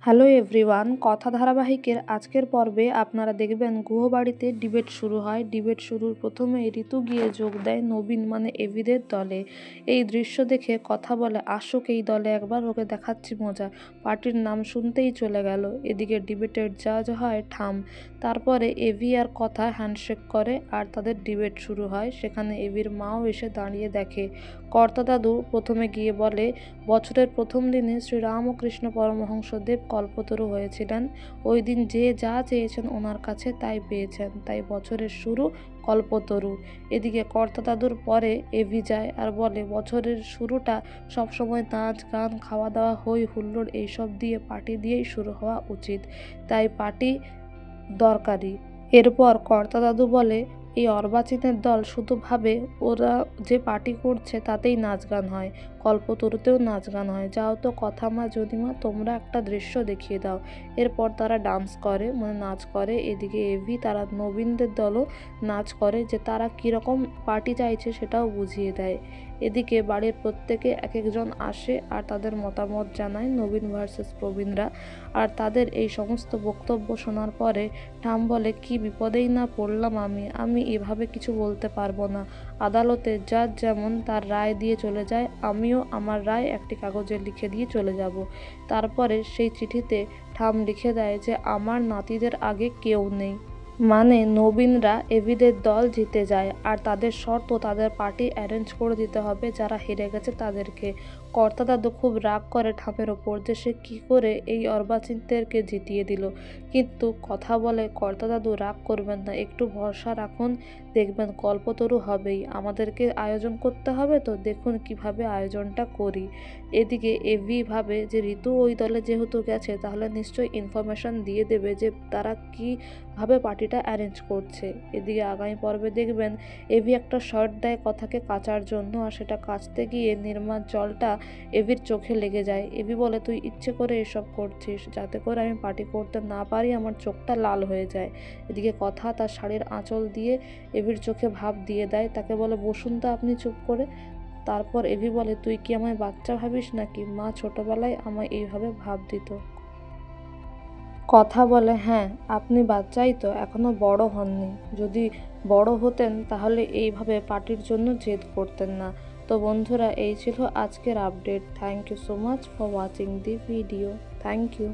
Hello everyone, কথা ধারাবাহিকের আজকের পর্বে আপনারা দেখবেন গুহবাড়িতে ডিবেট শুরু হয়। ডিবেট শুরুর প্রথমে ঋতু গিয়ে যোগ দেয় নবীন মানে এভিদের দলে। এই দৃশ্য দেখে কথা বলে, আসুক এই দলে একবার, ওকে দেখাচ্ছি মজা। পার্টির নাম শুনতেই চলে গেল। এদিকে ডিবেটের জাজ হয় ঠাম। তারপরে এভি আর কথা হ্যান্ডশেক করে আর তাদের ডিবেট শুরু হয়। সেখানে এভির মাও এসে দাঁড়িয়ে দেখে। কর্তা দাদু প্রথমে গিয়ে বলে, বছরের প্রথম দিনে শ্রীরামকৃষ্ণ পরমহংসদেব কল্পতরু হয়েছিলেন। ওই দিন যে যা চেয়েছেন ওনার কাছে তাই পেয়েছেন, তাই বছরের শুরু কল্পতরু। এদিকে কর্তা দাদুর পরে এভি যায় আর বলে, বছরের শুরুটা সবসময় নাচ গান খাওয়া দাওয়া হই হুল্লোড় এইসব দিয়ে পার্টি দিয়েই শুরু হওয়া উচিত, তাই পার্টি দরকারি। এরপর কর্তা দাদু বলে, এই অর্বাচীনের দল শুধু ভাবে ওরা যে পার্টি করছে তাতেই নাচ গান হয়, কল্পতরুতেও নাচ গান হয়। যাও তো কথা মা যদিমা, তোমরা একটা দৃশ্য দেখিয়ে দাও। এরপর তারা ডান্স করে, মানে নাচ করে। এদিকে এভি তারা নবীনদের দলও নাচ করে, যে তারা কীরকম পার্টি চাইছে সেটাও বুঝিয়ে দেয়। এদিকে বাড়ির প্রত্যেকে এক একজন আসে আর তাদের মতামত জানায়, নবীন ভার্সেস প্রবীণরা। আর তাদের এই সমস্ত বক্তব্য শোনার পরে ঠাম বলে, কি বিপদেই না পড়লাম আমি এভাবে কিছু বলতে পারবো না। আদালতে জাজ যেমন তার রায় দিয়ে চলে যায়, আমিও আমার রায় একটি কাগজে লিখে দিয়ে চলে যাব। তারপরে সেই চিঠিতে ঠাম লিখে দেয় যে আমার নাতিদের আগে কেউ নেই। মানে নবীনরা এভিদের দল জিতে যায় আর তাদের শর্ত তাদের পার্টি অ্যারেঞ্জ করে দিতে হবে যারা হেরে গেছে তাদেরকে। কর্তা দাদু খুব রাগ করে ঠামের ওপর যে সে কী করে এই অর্বাচীনদেরকে জিতিয়ে দিল। কিন্তু কথা বলে, কর্তা দাদু রাগ করবেন না, একটু ভরসা রাখুন, দেখবেন কল্পতরু হবেই। আমাদেরকে আয়োজন করতে হবে, তো দেখুন কিভাবে আয়োজনটা করি। এদিকে এভি ভাবে যে ঋতু ওই দলে যেহেতু গেছে তাহলে নিশ্চয়ই ইনফরমেশন দিয়ে দেবে যে তারা কীভাবে পার্টিটা অ্যারেঞ্জ করছে। এদিকে আগামী পর্বে দেখবেন এভি একটা শর্ট দেয় কথাকে কাচার জন্য, আর সেটা কাচতে গিয়ে নির্মার জলটা এভির চোখে লেগে যায়। এভি বলে, তুই ইচ্ছে করে এসব করছিস যাতে করে আমি পার্টি করতে না পারি, আমার চোখটা লাল হয়ে যায়। এদিকে কথা তার শাড়ির আঁচল দিয়ে এভির চোখে ভাব দিয়ে দেয়, তাকে বলে, বসুন তো আপনি চুপ করে। তারপর এভি বলে, তুই কি আমায় বাচ্চা ভাবিস নাকি? মা ছোটবেলায় আমায় এইভাবে ভাব দিত। কথা বলে, হ্যাঁ আপনি বাচ্চাই তো, এখনো বড় হননি। যদি বড় হতেন তাহলে এইভাবে পার্টির জন্য জেদ করতেন না। তো বন্ধুরা, এই ছিল আজকের update. Thank you so much for watching the video. Thank you.